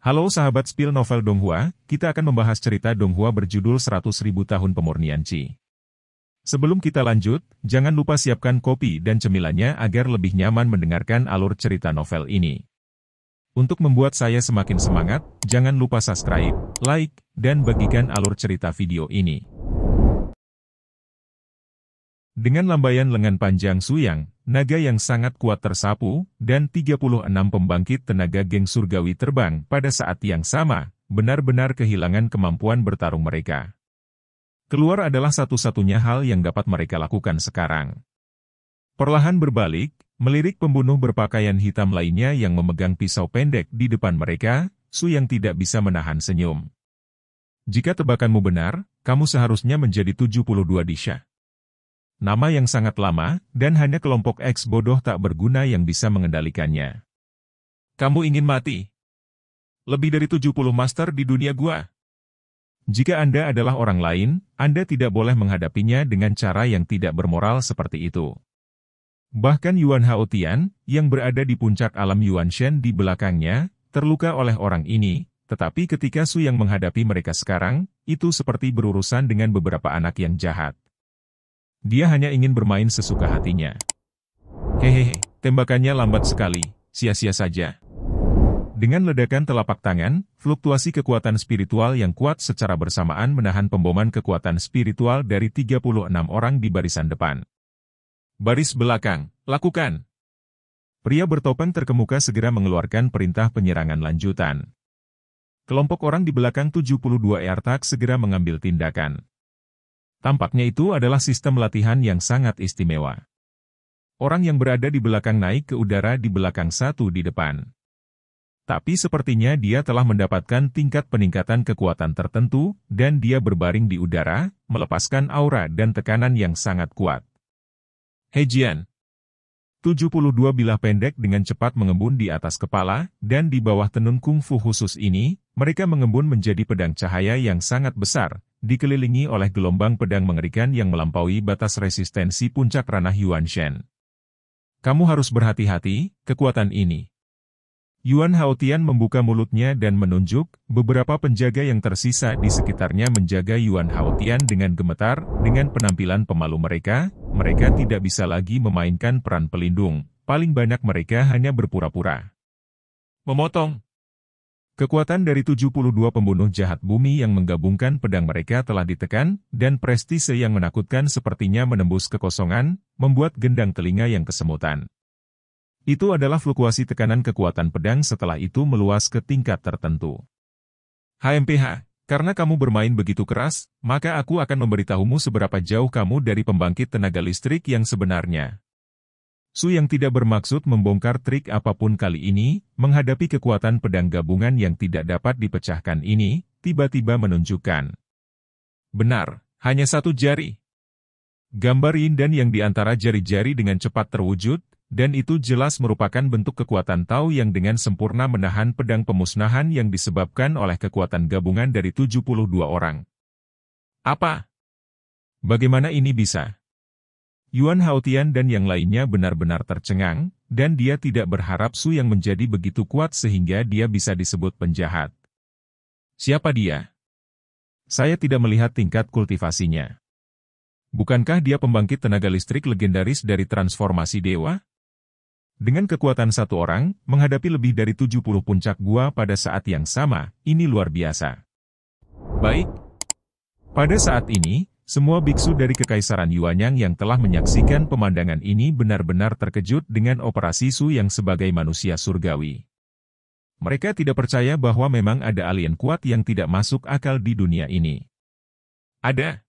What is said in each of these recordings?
Halo sahabat spill novel Donghua, kita akan membahas cerita Donghua berjudul 100.000 tahun pemurnian Qi. Sebelum kita lanjut, jangan lupa siapkan kopi dan cemilannya agar lebih nyaman mendengarkan alur cerita novel ini. Untuk membuat saya semakin semangat, jangan lupa subscribe, like, dan bagikan alur cerita video ini. Dengan lambaian lengan panjang Suyang, naga yang sangat kuat tersapu, dan 36 pembangkit tenaga geng surgawi terbang pada saat yang sama, benar-benar kehilangan kemampuan bertarung mereka. Keluar adalah satu-satunya hal yang dapat mereka lakukan sekarang. Perlahan berbalik, melirik pembunuh berpakaian hitam lainnya yang memegang pisau pendek di depan mereka, Suyang tidak bisa menahan senyum. Jika tebakanmu benar, kamu seharusnya menjadi 72 Disha. Nama yang sangat lama, dan hanya kelompok X bodoh tak berguna yang bisa mengendalikannya. Kamu ingin mati? Lebih dari 70 master di dunia gua. Jika Anda adalah orang lain, Anda tidak boleh menghadapinya dengan cara yang tidak bermoral seperti itu. Bahkan Yuan Haotian, yang berada di puncak alam Yuan Shen di belakangnya, terluka oleh orang ini, tetapi ketika Suyang menghadapi mereka sekarang, itu seperti berurusan dengan beberapa anak yang jahat. Dia hanya ingin bermain sesuka hatinya. Hehehe, tembakannya lambat sekali, sia-sia saja. Dengan ledakan telapak tangan, fluktuasi kekuatan spiritual yang kuat secara bersamaan menahan pemboman kekuatan spiritual dari 36 orang di barisan depan. Baris belakang, lakukan. Pria bertopeng terkemuka segera mengeluarkan perintah penyerangan lanjutan. Kelompok orang di belakang 72 Ertak segera mengambil tindakan. Tampaknya itu adalah sistem latihan yang sangat istimewa. Orang yang berada di belakang naik ke udara di belakang satu di depan. Tapi sepertinya dia telah mendapatkan tingkat peningkatan kekuatan tertentu, dan dia berbaring di udara, melepaskan aura dan tekanan yang sangat kuat. Hejian. 72 bilah pendek dengan cepat mengembun di atas kepala, dan di bawah tenun kungfu khusus ini, mereka mengembun menjadi pedang cahaya yang sangat besar, dikelilingi oleh gelombang pedang mengerikan yang melampaui batas resistensi puncak ranah Yuan Shen. Kamu harus berhati-hati, kekuatan ini. Yuan Haotian membuka mulutnya dan menunjuk, beberapa penjaga yang tersisa di sekitarnya menjaga Yuan Haotian dengan gemetar, dengan penampilan pemalu mereka tidak bisa lagi memainkan peran pelindung, paling banyak mereka hanya berpura-pura. Memotong. Kekuatan dari 72 pembunuh jahat bumi yang menggabungkan pedang mereka telah ditekan, dan prestise yang menakutkan sepertinya menembus kekosongan, membuat gendang telinga yang kesemutan. Itu adalah fluktuasi tekanan kekuatan pedang setelah itu meluas ke tingkat tertentu. HMPH, karena kamu bermain begitu keras, maka aku akan memberitahumu seberapa jauh kamu dari pembangkit tenaga listrik yang sebenarnya. Suyang tidak bermaksud membongkar trik apapun kali ini, menghadapi kekuatan pedang gabungan yang tidak dapat dipecahkan ini, tiba-tiba menunjukkan. Benar, hanya satu jari. Gambar yin dan yang di antara jari-jari dengan cepat terwujud, dan itu jelas merupakan bentuk kekuatan Tao yang dengan sempurna menahan pedang pemusnahan yang disebabkan oleh kekuatan gabungan dari 72 orang. Apa? Bagaimana ini bisa? Yuan Haotian dan yang lainnya benar-benar tercengang, dan dia tidak berharap Suyang menjadi begitu kuat sehingga dia bisa disebut penjahat. Siapa dia? Saya tidak melihat tingkat kultivasinya. Bukankah dia pembangkit tenaga listrik legendaris dari transformasi dewa? Dengan kekuatan satu orang, menghadapi lebih dari 70 puncak gua pada saat yang sama, ini luar biasa. Baik. Pada saat ini, semua biksu dari Kekaisaran Yuanyang yang telah menyaksikan pemandangan ini benar-benar terkejut dengan operasi Suyang sebagai manusia surgawi. Mereka tidak percaya bahwa memang ada alien kuat yang tidak masuk akal di dunia ini. Ada.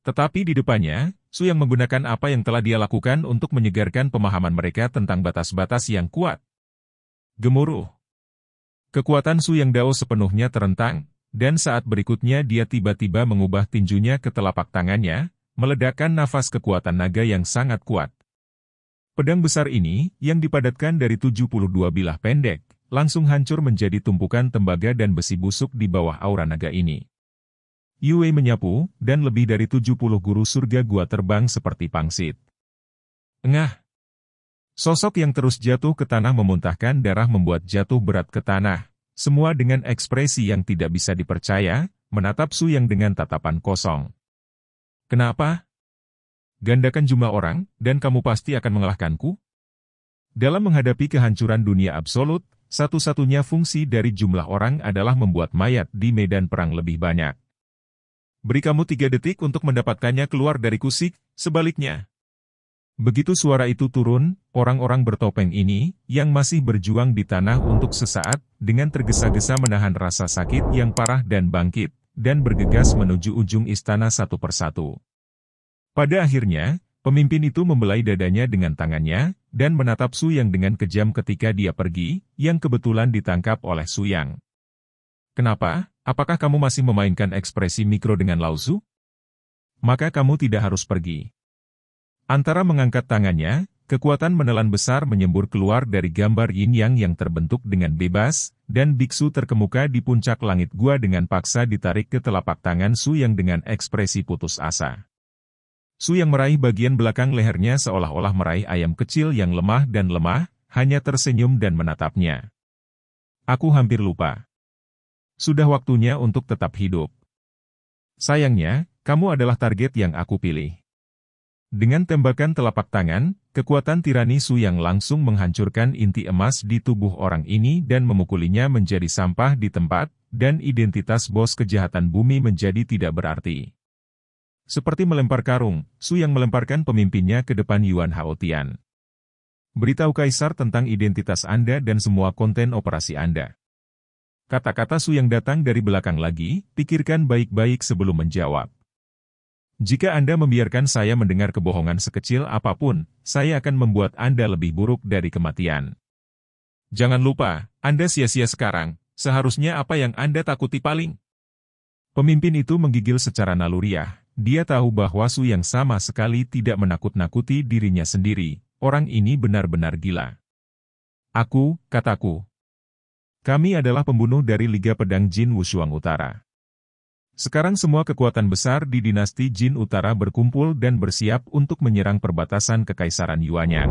Tetapi di depannya, Suyang menggunakan apa yang telah dia lakukan untuk menyegarkan pemahaman mereka tentang batas-batas yang kuat. Gemuruh. Kekuatan Suyang Dao sepenuhnya terentang, dan saat berikutnya dia tiba-tiba mengubah tinjunya ke telapak tangannya, meledakkan nafas kekuatan naga yang sangat kuat. Pedang besar ini, yang dipadatkan dari 72 bilah pendek, langsung hancur menjadi tumpukan tembaga dan besi busuk di bawah aura naga ini. Yue menyapu, dan lebih dari 70 guru surga gua terbang seperti pangsit. Engah! Sosok yang terus jatuh ke tanah memuntahkan darah membuat jatuh berat ke tanah, Semua dengan ekspresi yang tidak bisa dipercaya, menatap Su Yang dengan tatapan kosong. Kenapa? Gandakan jumlah orang, dan kamu pasti akan mengalahkanku? Dalam menghadapi kehancuran dunia absolut, satu-satunya fungsi dari jumlah orang adalah membuat mayat di medan perang lebih banyak. Beri kamu 3 detik untuk mendapatkannya keluar dari kusik, sebaliknya. Begitu suara itu turun, orang-orang bertopeng ini, yang masih berjuang di tanah untuk sesaat, dengan tergesa-gesa menahan rasa sakit yang parah dan bangkit, dan bergegas menuju ujung istana satu persatu. Pada akhirnya, pemimpin itu membelai dadanya dengan tangannya, dan menatap Su Yang dengan kejam ketika dia pergi, yang kebetulan ditangkap oleh Su Yang. Kenapa? Apakah kamu masih memainkan ekspresi mikro dengan Lao Su? Maka kamu tidak harus pergi. Antara mengangkat tangannya, kekuatan menelan besar menyembur keluar dari gambar yin-yang yang terbentuk dengan bebas, dan biksu terkemuka di puncak langit gua dengan paksa ditarik ke telapak tangan Su Yang dengan ekspresi putus asa. Su Yang meraih bagian belakang lehernya seolah-olah meraih ayam kecil yang lemah dan lemah, hanya tersenyum dan menatapnya. Aku hampir lupa. Sudah waktunya untuk tetap hidup. Sayangnya, kamu adalah target yang aku pilih. Dengan tembakan telapak tangan, kekuatan tirani Su Yang langsung menghancurkan inti emas di tubuh orang ini dan memukulinya menjadi sampah di tempat, dan identitas bos kejahatan bumi menjadi tidak berarti. Seperti melempar karung, Su Yang melemparkan pemimpinnya ke depan Yuan Haotian. Beritahu Kaisar tentang identitas Anda dan semua konten operasi Anda. Kata-kata Su Yang datang dari belakang lagi, pikirkan baik-baik sebelum menjawab. Jika Anda membiarkan saya mendengar kebohongan sekecil apapun, saya akan membuat Anda lebih buruk dari kematian. Jangan lupa, Anda sia-sia sekarang, seharusnya apa yang Anda takuti paling? Pemimpin itu menggigil secara naluriah, dia tahu bahwa Su Yang sama sekali tidak menakut-nakuti dirinya sendiri, orang ini benar-benar gila. Aku, kataku. Kami adalah pembunuh dari Liga Pedang Jin Wushuang Utara. Sekarang semua kekuatan besar di dinasti Jin Utara berkumpul dan bersiap untuk menyerang perbatasan Kekaisaran Yuanyang.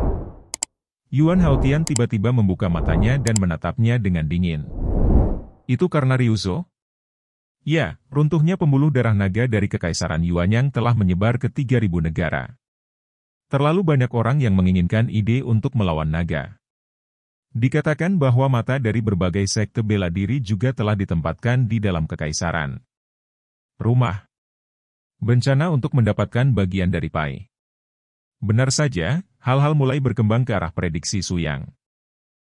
Yuan Haotian tiba-tiba membuka matanya dan menatapnya dengan dingin. Itu karena Ryuzo? Ya, runtuhnya pembuluh darah naga dari Kekaisaran Yuanyang telah menyebar ke 3.000 negara. Terlalu banyak orang yang menginginkan ide untuk melawan naga. Dikatakan bahwa mata dari berbagai sekte bela diri juga telah ditempatkan di dalam kekaisaran. Rumah. Bencana untuk mendapatkan bagian dari pai. Benar saja, hal-hal mulai berkembang ke arah prediksi Su Yang.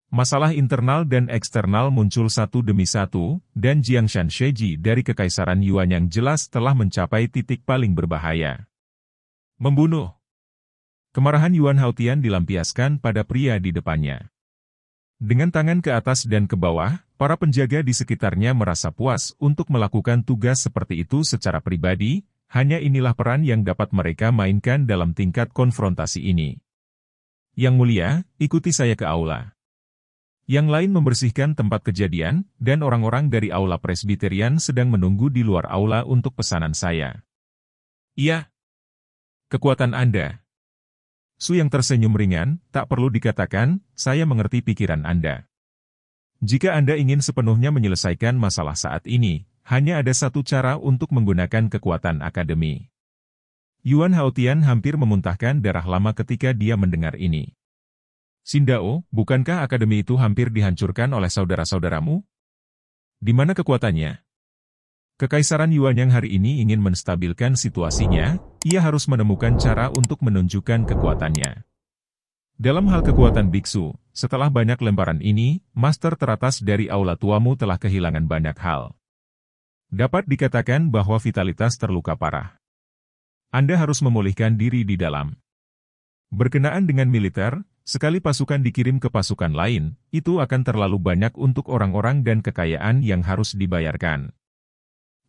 Masalah internal dan eksternal muncul satu demi satu, dan Jiangshan Sheji dari Kekaisaran Yuan yang jelas telah mencapai titik paling berbahaya. Membunuh. Kemarahan Yuan Haotian dilampiaskan pada pria di depannya. Dengan tangan ke atas dan ke bawah, para penjaga di sekitarnya merasa puas untuk melakukan tugas seperti itu secara pribadi, hanya inilah peran yang dapat mereka mainkan dalam tingkat konfrontasi ini. Yang mulia, ikuti saya ke aula. Yang lain membersihkan tempat kejadian, dan orang-orang dari aula presbiterian sedang menunggu di luar aula untuk pesanan saya. Iya. Kekuatan Anda. Su Yang tersenyum ringan, tak perlu dikatakan, saya mengerti pikiran Anda. Jika Anda ingin sepenuhnya menyelesaikan masalah saat ini, hanya ada satu cara untuk menggunakan kekuatan akademi. Yuan Haotian hampir memuntahkan darah lama ketika dia mendengar ini. Xindao, bukankah akademi itu hampir dihancurkan oleh saudara-saudaramu? Di mana kekuatannya? Kekaisaran Yuan yang hari ini ingin menstabilkan situasinya, ia harus menemukan cara untuk menunjukkan kekuatannya. Dalam hal kekuatan biksu, setelah banyak lemparan ini, master teratas dari aula tuamu telah kehilangan banyak hal. Dapat dikatakan bahwa vitalitas terluka parah. Anda harus memulihkan diri di dalam. Berkenaan dengan militer, sekali pasukan dikirim ke pasukan lain, itu akan terlalu banyak untuk orang-orang dan kekayaan yang harus dibayarkan.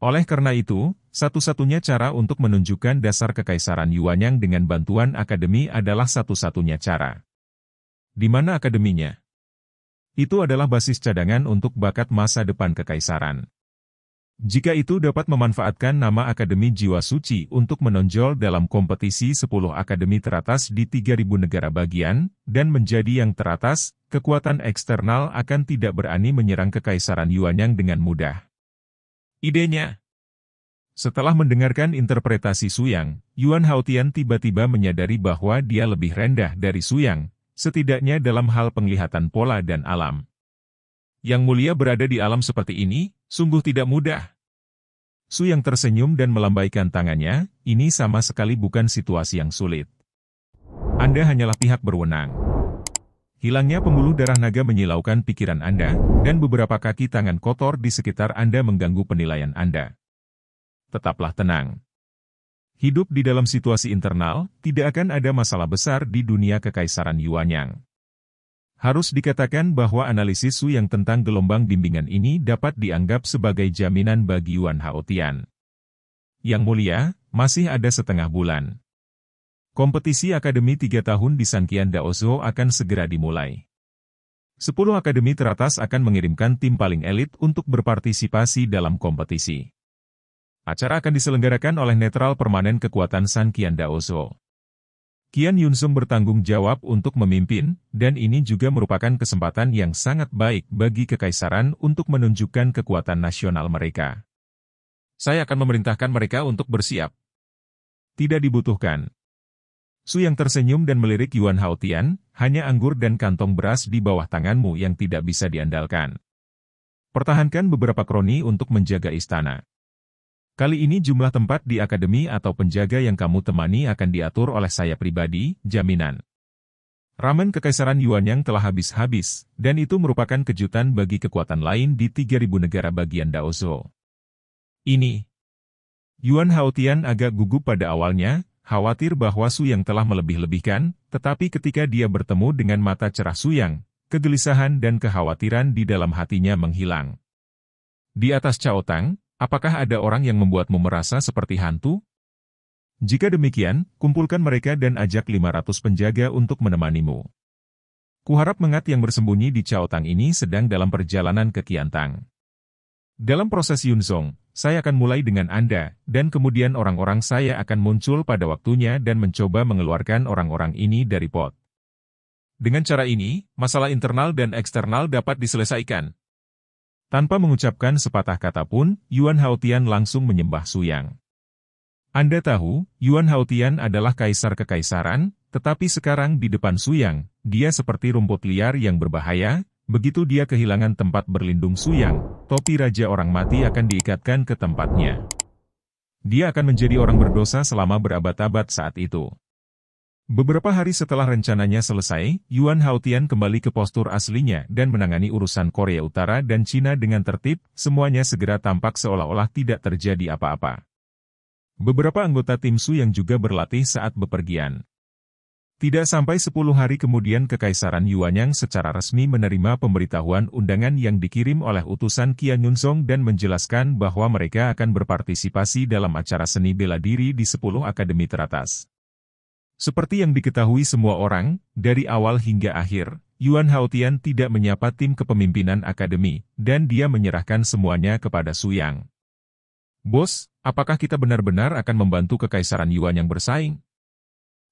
Oleh karena itu, satu-satunya cara untuk menunjukkan dasar kekaisaran Yuanyang dengan bantuan akademi adalah satu-satunya cara. Di mana akademinya? Itu adalah basis cadangan untuk bakat masa depan kekaisaran. Jika itu dapat memanfaatkan nama Akademi Jiwa Suci untuk menonjol dalam kompetisi 10 akademi teratas di 3.000 negara bagian, dan menjadi yang teratas, kekuatan eksternal akan tidak berani menyerang Kekaisaran Yuanyang dengan mudah. Idenya. Setelah mendengarkan interpretasi Suyang, Yuan Haotian tiba-tiba menyadari bahwa dia lebih rendah dari Suyang, setidaknya dalam hal penglihatan pola dan alam. Yang mulia berada di alam seperti ini, sungguh tidak mudah. Suyang tersenyum dan melambaikan tangannya, ini sama sekali bukan situasi yang sulit. Anda hanyalah pihak berwenang. Hilangnya pembuluh darah naga menyilaukan pikiran Anda, dan beberapa kaki tangan kotor di sekitar Anda mengganggu penilaian Anda. Tetaplah tenang. Hidup di dalam situasi internal, tidak akan ada masalah besar di dunia Kekaisaran Yuanyang. Harus dikatakan bahwa analisis Suyang tentang gelombang bimbingan ini dapat dianggap sebagai jaminan bagi Yuan Haotian. Yang mulia, masih ada setengah bulan. Kompetisi Akademi 3 tahun di Sanqian Daozo akan segera dimulai. 10 akademi teratas akan mengirimkan tim paling elit untuk berpartisipasi dalam kompetisi. Acara akan diselenggarakan oleh Netral Permanen Kekuatan Sanqian Daozo. Qian Yunzong bertanggung jawab untuk memimpin, dan ini juga merupakan kesempatan yang sangat baik bagi Kekaisaran untuk menunjukkan kekuatan nasional mereka. Saya akan memerintahkan mereka untuk bersiap. Tidak dibutuhkan. Suyang tersenyum dan melirik Yuan Haotian, hanya anggur dan kantong beras di bawah tanganmu yang tidak bisa diandalkan. Pertahankan beberapa kroni untuk menjaga istana. Kali ini jumlah tempat di akademi atau penjaga yang kamu temani akan diatur oleh saya pribadi, jaminan. Ramen Kekaisaran Yuanyang telah habis-habis, dan itu merupakan kejutan bagi kekuatan lain di 3.000 negara bagian Daozo. Ini. Yuan Haotian agak gugup pada awalnya, khawatir bahwa Suyang telah melebih-lebihkan, tetapi ketika dia bertemu dengan mata cerah Suyang, kegelisahan dan kekhawatiran di dalam hatinya menghilang. Di atas Caotang, apakah ada orang yang membuatmu merasa seperti hantu? Jika demikian, kumpulkan mereka dan ajak 500 penjaga untuk menemanimu. Kuharap Mengat yang bersembunyi di Caotang ini sedang dalam perjalanan ke Qiantang. Dalam proses Yunzong, saya akan mulai dengan Anda, dan kemudian orang-orang saya akan muncul pada waktunya dan mencoba mengeluarkan orang-orang ini dari pot. Dengan cara ini, masalah internal dan eksternal dapat diselesaikan. Tanpa mengucapkan sepatah kata pun, Yuan Haotian langsung menyembah Suyang. Anda tahu, Yuan Haotian adalah kaisar kekaisaran, tetapi sekarang di depan Suyang, dia seperti rumput liar yang berbahaya, begitu dia kehilangan tempat berlindung Suyang, topi raja orang mati akan diikatkan ke tempatnya. Dia akan menjadi orang berdosa selama berabad-abad saat itu. Beberapa hari setelah rencananya selesai, Yuan Haotian kembali ke postur aslinya dan menangani urusan Korea Utara dan Cina dengan tertib, semuanya segera tampak seolah-olah tidak terjadi apa-apa. Beberapa anggota tim Suyang juga berlatih saat bepergian. Tidak sampai 10 hari kemudian Kekaisaran Yuanyang secara resmi menerima pemberitahuan undangan yang dikirim oleh utusan Qian Yunzong dan menjelaskan bahwa mereka akan berpartisipasi dalam acara seni bela diri di 10 akademi teratas. Seperti yang diketahui semua orang, dari awal hingga akhir, Yuan Haotian tidak menyapa tim kepemimpinan akademi, dan dia menyerahkan semuanya kepada Suyang. Bos, apakah kita benar-benar akan membantu Kekaisaran Yuan yang bersaing?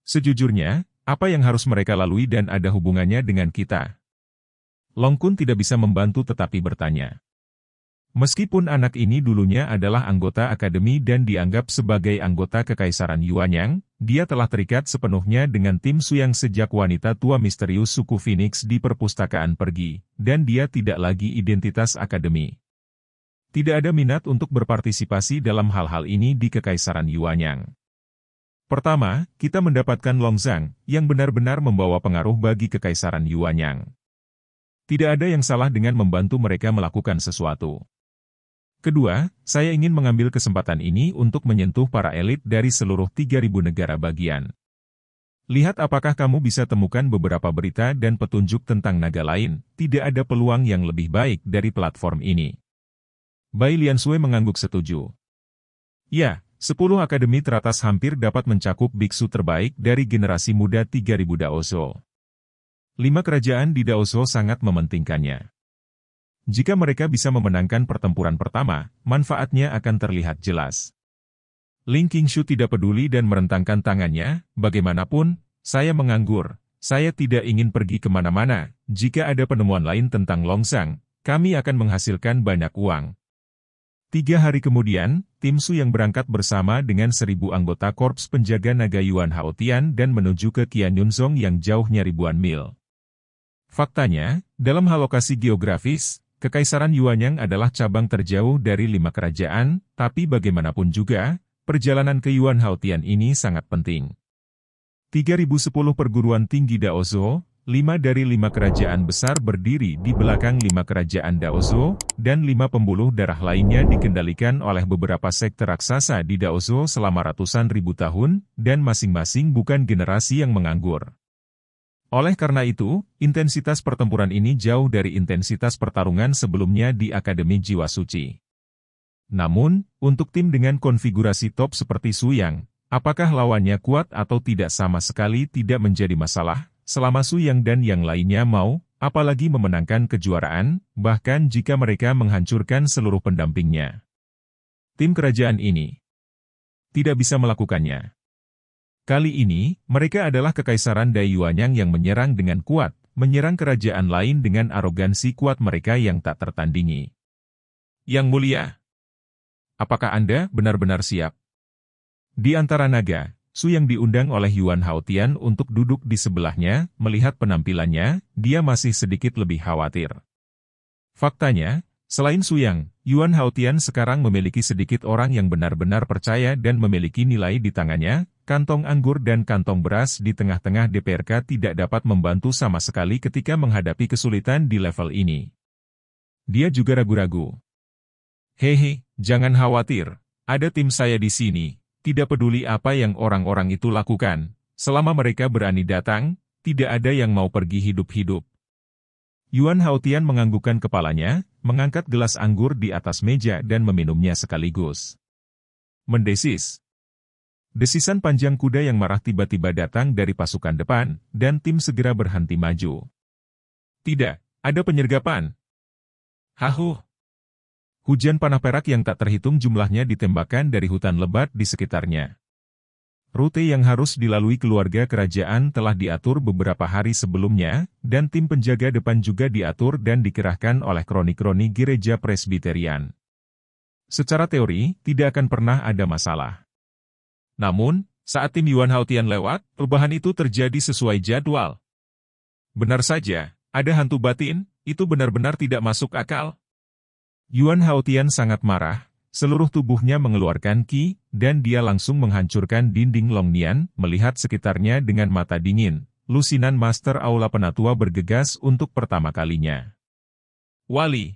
Sejujurnya, apa yang harus mereka lalui dan ada hubungannya dengan kita? Long Kun tidak bisa membantu tetapi bertanya. Meskipun anak ini dulunya adalah anggota akademi dan dianggap sebagai anggota Kekaisaran Yuanyang, dia telah terikat sepenuhnya dengan tim Suyang sejak wanita tua misterius suku Phoenix di perpustakaan pergi, dan dia tidak lagi identitas akademi. Tidak ada minat untuk berpartisipasi dalam hal-hal ini di Kekaisaran Yuanyang. Pertama, kita mendapatkan Long Zhang, yang benar-benar membawa pengaruh bagi Kekaisaran Yuanyang. Tidak ada yang salah dengan membantu mereka melakukan sesuatu. Kedua, saya ingin mengambil kesempatan ini untuk menyentuh para elit dari seluruh 3.000 negara bagian. Lihat apakah kamu bisa temukan beberapa berita dan petunjuk tentang naga lain, tidak ada peluang yang lebih baik dari platform ini. Bai Liansui mengangguk setuju. Ya, 10 akademi teratas hampir dapat mencakup biksu terbaik dari generasi muda 3.000 Daozo. 5 kerajaan di Daozo sangat mementingkannya. Jika mereka bisa memenangkan pertempuran pertama, manfaatnya akan terlihat jelas. Ling Qingshu tidak peduli dan merentangkan tangannya, bagaimanapun, saya menganggur, saya tidak ingin pergi kemana-mana, jika ada penemuan lain tentang Longsang, kami akan menghasilkan banyak uang. 3 hari kemudian, tim Su yang berangkat bersama dengan 1.000 anggota Korps Penjaga Naga Yuan Haotian dan menuju ke Qianyunzong yang jauhnya ribuan mil. Faktanya, dalam hal lokasi geografis, Kekaisaran Yuanyang adalah cabang terjauh dari 5 kerajaan, tapi bagaimanapun juga, perjalanan ke Yuan Haotian ini sangat penting. 3.010 perguruan tinggi Daozo, 5 dari 5 kerajaan besar berdiri di belakang 5 kerajaan Daozo, dan 5 pembuluh darah lainnya dikendalikan oleh beberapa sekte raksasa di Daozo selama ratusan ribu tahun, dan masing-masing bukan generasi yang menganggur. Oleh karena itu, intensitas pertempuran ini jauh dari intensitas pertarungan sebelumnya di Akademi Jiwa Suci. Namun, untuk tim dengan konfigurasi top seperti Su Yang, apakah lawannya kuat atau tidak sama sekali tidak menjadi masalah, selama Su Yang dan yang lainnya mau, apalagi memenangkan kejuaraan, bahkan jika mereka menghancurkan seluruh pendampingnya. Tim kerajaan ini tidak bisa melakukannya. Kali ini, mereka adalah Kekaisaran Dai Yuanyang yang menyerang dengan kuat, menyerang kerajaan lain dengan arogansi kuat mereka yang tak tertandingi. Yang mulia, apakah Anda benar-benar siap? Di antara naga, Su yang diundang oleh Yuan Haotian untuk duduk di sebelahnya, melihat penampilannya, dia masih sedikit lebih khawatir. Faktanya, selain Su Yang, Yuan Haotian sekarang memiliki sedikit orang yang benar-benar percaya dan memiliki nilai di tangannya. Kantong anggur dan kantong beras di tengah-tengah DPRK tidak dapat membantu sama sekali ketika menghadapi kesulitan di level ini. Dia juga ragu-ragu. Hehe, jangan khawatir, ada tim saya di sini, tidak peduli apa yang orang-orang itu lakukan, selama mereka berani datang, tidak ada yang mau pergi hidup-hidup. Yuan Haotian menganggukkan kepalanya, mengangkat gelas anggur di atas meja dan meminumnya sekaligus. Mendesis. Desisan panjang kuda yang marah tiba-tiba datang dari pasukan depan, dan tim segera berhenti maju. Tidak, ada penyergapan. Hahu. Hujan panah perak yang tak terhitung jumlahnya ditembakkan dari hutan lebat di sekitarnya. Rute yang harus dilalui keluarga kerajaan telah diatur beberapa hari sebelumnya, dan tim penjaga depan juga diatur dan dikerahkan oleh kroni-kroni gereja Presbiterian. Secara teori, tidak akan pernah ada masalah. Namun, saat tim Yuan Haotian lewat, perubahan itu terjadi sesuai jadwal. Benar saja, ada hantu batin, itu benar-benar tidak masuk akal. Yuan Haotian sangat marah, seluruh tubuhnya mengeluarkan ki, dan dia langsung menghancurkan dinding Longnian, melihat sekitarnya dengan mata dingin. Lusinan Master Aula Penatua bergegas untuk pertama kalinya. Wali.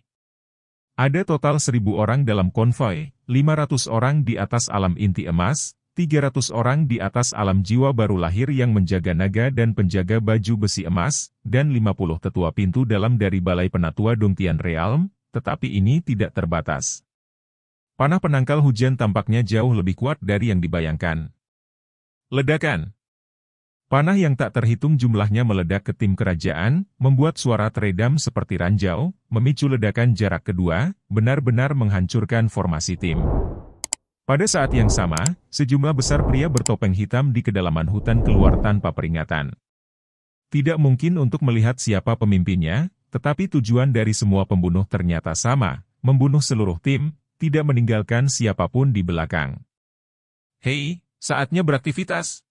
Ada total 1.000 orang dalam konvoi, 500 orang di atas alam inti emas, 300 orang di atas alam jiwa baru lahir yang menjaga naga dan penjaga baju besi emas, dan 50 tetua pintu dalam dari Balai Penatua Dongtian Realm, tetapi ini tidak terbatas. Panah penangkal hujan tampaknya jauh lebih kuat dari yang dibayangkan. Ledakan. Panah yang tak terhitung jumlahnya meledak ke tim kerajaan, membuat suara teredam seperti ranjau, memicu ledakan jarak kedua, benar-benar menghancurkan formasi tim. Pada saat yang sama, sejumlah besar pria bertopeng hitam di kedalaman hutan keluar tanpa peringatan. Tidak mungkin untuk melihat siapa pemimpinnya, tetapi tujuan dari semua pembunuh ternyata sama, membunuh seluruh tim, tidak meninggalkan siapapun di belakang. Hei, saatnya beraktivitas.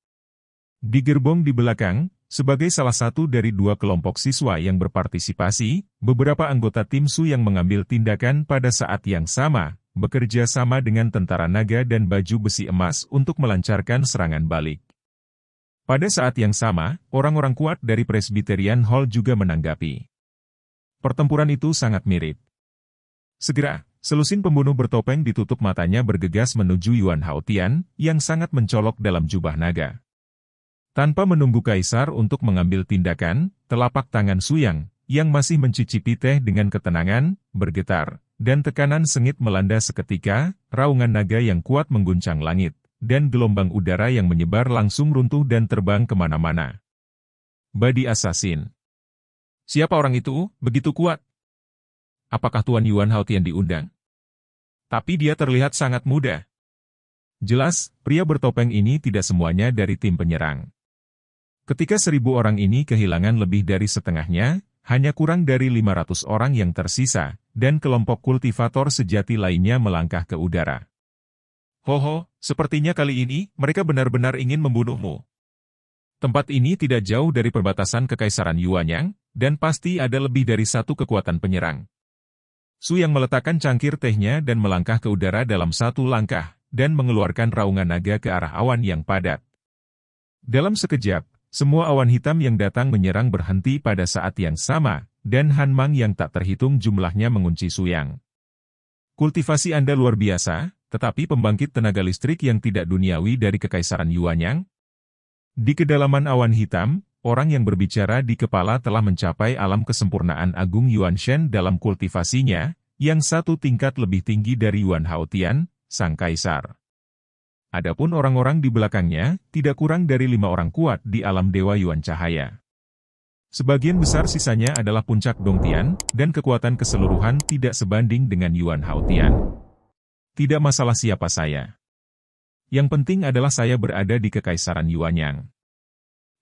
Di gerbong di belakang, sebagai salah satu dari 2 kelompok siswa yang berpartisipasi, beberapa anggota tim Su yang mengambil tindakan pada saat yang sama, bekerja sama dengan tentara naga dan baju besi emas untuk melancarkan serangan balik. Pada saat yang sama, orang-orang kuat dari Presbyterian Hall juga menanggapi. Pertempuran itu sangat mirip. Segera, selusin pembunuh bertopeng ditutup matanya bergegas menuju Yuan Haotian, yang sangat mencolok dalam jubah naga. Tanpa menunggu kaisar untuk mengambil tindakan, telapak tangan Su yang masih mencicipi teh dengan ketenangan, bergetar. Dan tekanan sengit melanda seketika, raungan naga yang kuat mengguncang langit, dan gelombang udara yang menyebar langsung runtuh dan terbang kemana-mana. Badi Assassin. Siapa orang itu, begitu kuat? apakah Tuan Yuan Haotian diundang? Tapi dia terlihat sangat muda. Jelas, pria bertopeng ini tidak semuanya dari tim penyerang. Ketika 1.000 orang ini kehilangan lebih dari setengahnya, hanya kurang dari 500 orang yang tersisa, dan kelompok kultivator sejati lainnya melangkah ke udara. Hoho, sepertinya kali ini, mereka benar-benar ingin membunuhmu. Tempat ini tidak jauh dari perbatasan Kekaisaran Yuanyang, dan pasti ada lebih dari satu kekuatan penyerang. Su yang meletakkan cangkir tehnya dan melangkah ke udara dalam satu langkah, dan mengeluarkan raungan naga ke arah awan yang padat. Dalam sekejap, semua awan hitam yang datang menyerang berhenti pada saat yang sama, dan Hanmang yang tak terhitung jumlahnya mengunci Su Yang. Kultivasi Anda luar biasa, tetapi pembangkit tenaga listrik yang tidak duniawi dari Kekaisaran Yuanyang. Di kedalaman awan hitam, orang yang berbicara di kepala telah mencapai alam kesempurnaan Agung Yuan Shen dalam kultivasinya, yang satu tingkat lebih tinggi dari Yuan Haotian, sang kaisar. Adapun orang-orang di belakangnya, tidak kurang dari 5 orang kuat di alam Dewa Yuan Cahaya. Sebagian besar sisanya adalah puncak Dongtian, dan kekuatan keseluruhan tidak sebanding dengan Yuan Haotian. Tidak masalah siapa saya. Yang penting adalah saya berada di Kekaisaran Yuanyang.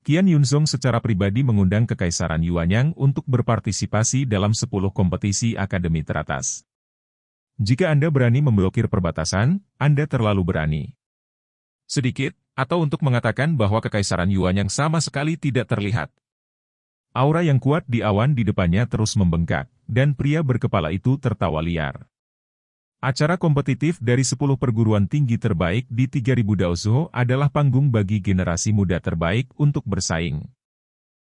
Qian Yunzong secara pribadi mengundang Kekaisaran Yuanyang untuk berpartisipasi dalam 10 kompetisi akademi teratas. Jika Anda berani memblokir perbatasan, Anda terlalu berani. Sedikit, atau untuk mengatakan bahwa Kekaisaran Yuanyang sama sekali tidak terlihat. Aura yang kuat di awan di depannya terus membengkak, dan pria berkepala itu tertawa liar. Acara kompetitif dari 10 perguruan tinggi terbaik di 3000 Daozuo adalah panggung bagi generasi muda terbaik untuk bersaing.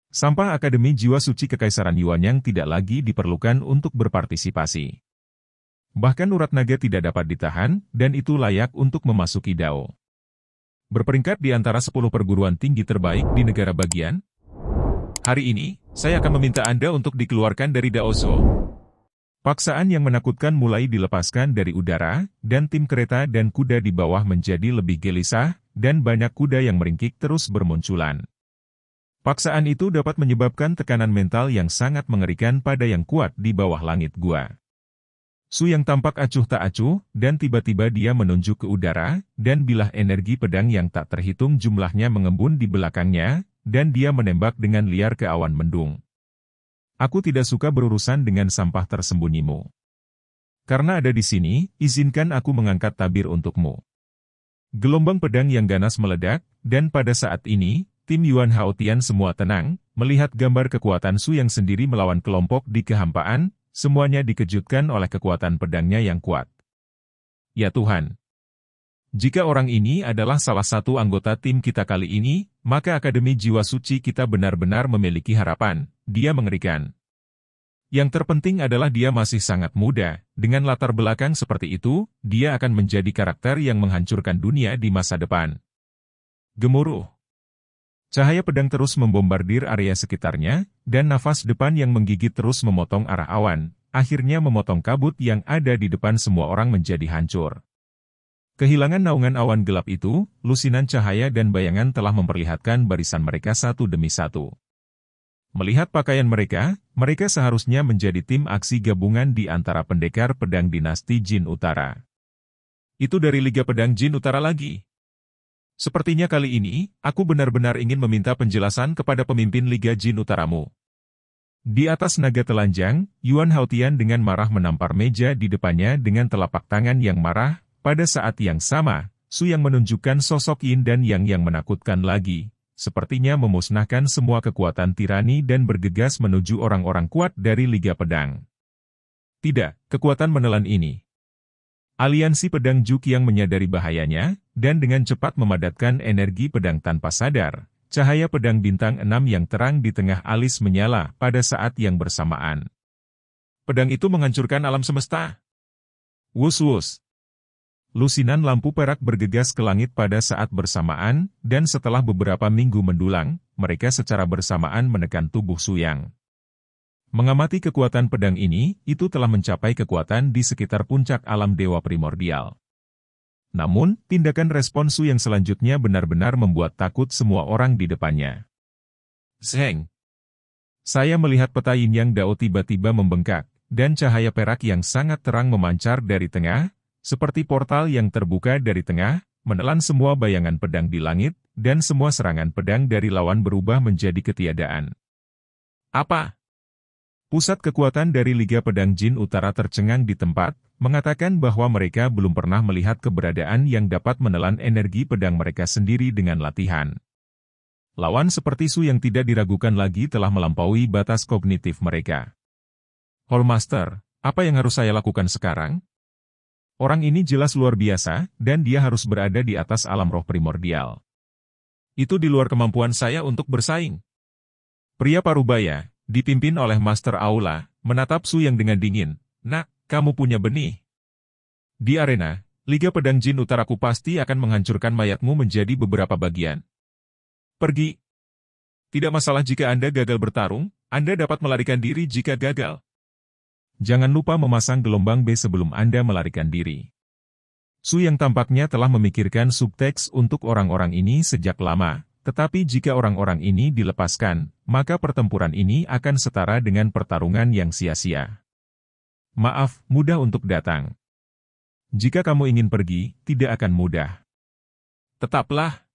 Sampah Akademi Jiwa Suci Kekaisaran Yuanyang tidak lagi diperlukan untuk berpartisipasi. Bahkan urat naga tidak dapat ditahan, dan itu layak untuk memasuki Dao. Berperingkat di antara 10 perguruan tinggi terbaik di negara bagian. Hari ini, saya akan meminta Anda untuk dikeluarkan dari Daozuo. Paksaan yang menakutkan mulai dilepaskan dari udara, dan tim kereta dan kuda di bawah menjadi lebih gelisah, dan banyak kuda yang meringkik terus bermunculan. Paksaan itu dapat menyebabkan tekanan mental yang sangat mengerikan pada yang kuat di bawah langit gua. Su yang tampak acuh tak acuh, dan tiba-tiba dia menunjuk ke udara, dan bilah energi pedang yang tak terhitung jumlahnya mengembun di belakangnya, dan dia menembak dengan liar ke awan mendung. Aku tidak suka berurusan dengan sampah tersembunyimu. Karena ada di sini, izinkan aku mengangkat tabir untukmu. Gelombang pedang yang ganas meledak, dan pada saat ini, tim Yuan Haotian semua tenang, melihat gambar kekuatan Su yang sendiri melawan kelompok di kehampaan. Semuanya dikejutkan oleh kekuatan pedangnya yang kuat. Ya Tuhan! Jika orang ini adalah salah satu anggota tim kita kali ini, maka Akademi Jiwa Suci kita benar-benar memiliki harapan. Dia mengerikan. Yang terpenting adalah dia masih sangat muda. Dengan latar belakang seperti itu, dia akan menjadi karakter yang menghancurkan dunia di masa depan. Gemuruh. Cahaya pedang terus membombardir area sekitarnya, dan nafas depan yang menggigit terus memotong arah awan, akhirnya memotong kabut yang ada di depan semua orang menjadi hancur. Kehilangan naungan awan gelap itu, lusinan cahaya dan bayangan telah memperlihatkan barisan mereka satu demi satu. Melihat pakaian mereka, mereka seharusnya menjadi tim aksi gabungan di antara pendekar pedang dinasti Jin Utara. Itu dari Liga Pedang Jin Utara lagi. Sepertinya kali ini, aku benar-benar ingin meminta penjelasan kepada pemimpin Liga Jin Utaramu. Di atas naga telanjang, Yuan Haotian dengan marah menampar meja di depannya dengan telapak tangan yang marah. Pada saat yang sama, Su yang menunjukkan sosok Yin dan Yang yang menakutkan lagi, sepertinya memusnahkan semua kekuatan tirani dan bergegas menuju orang-orang kuat dari Liga Pedang. Tidak, kekuatan menelan ini. Aliansi pedang Juk yang menyadari bahayanya, dan dengan cepat memadatkan energi pedang tanpa sadar, cahaya pedang bintang 6 yang terang di tengah alis menyala pada saat yang bersamaan. Pedang itu menghancurkan alam semesta. Wus-wus. Lusinan lampu perak bergegas ke langit pada saat bersamaan, dan setelah beberapa minggu mendulang, mereka secara bersamaan menekan tubuh Su Yang. Mengamati kekuatan pedang ini, itu telah mencapai kekuatan di sekitar puncak alam dewa primordial. Namun, tindakan respon Su yang selanjutnya benar-benar membuat takut semua orang di depannya. Zheng! Saya melihat peta Yin Yang Dao tiba-tiba membengkak, dan cahaya perak yang sangat terang memancar dari tengah, seperti portal yang terbuka dari tengah, menelan semua bayangan pedang di langit, dan semua serangan pedang dari lawan berubah menjadi ketiadaan. Apa? Pusat kekuatan dari Liga Pedang Jin Utara tercengang di tempat, mengatakan bahwa mereka belum pernah melihat keberadaan yang dapat menelan energi pedang mereka sendiri dengan latihan. Lawan seperti Su yang tidak diragukan lagi telah melampaui batas kognitif mereka. Hallmaster, apa yang harus saya lakukan sekarang? Orang ini jelas luar biasa, dan dia harus berada di atas alam roh primordial. Itu di luar kemampuan saya untuk bersaing. Pria parubaya, dipimpin oleh Master Aula, menatap Su yang dengan dingin. Nak, kamu punya benih. Di arena, Liga Pedang Jin Utaraku pasti akan menghancurkan mayatmu menjadi beberapa bagian. Pergi. Tidak masalah jika Anda gagal bertarung, Anda dapat melarikan diri jika gagal. Jangan lupa memasang gelombang B sebelum Anda melarikan diri. Su yang tampaknya telah memikirkan subteks untuk orang-orang ini sejak lama, tetapi jika orang-orang ini dilepaskan, maka pertempuran ini akan setara dengan pertarungan yang sia-sia. Maaf, mudah untuk datang. Jika kamu ingin pergi, tidak akan mudah. Tetaplah.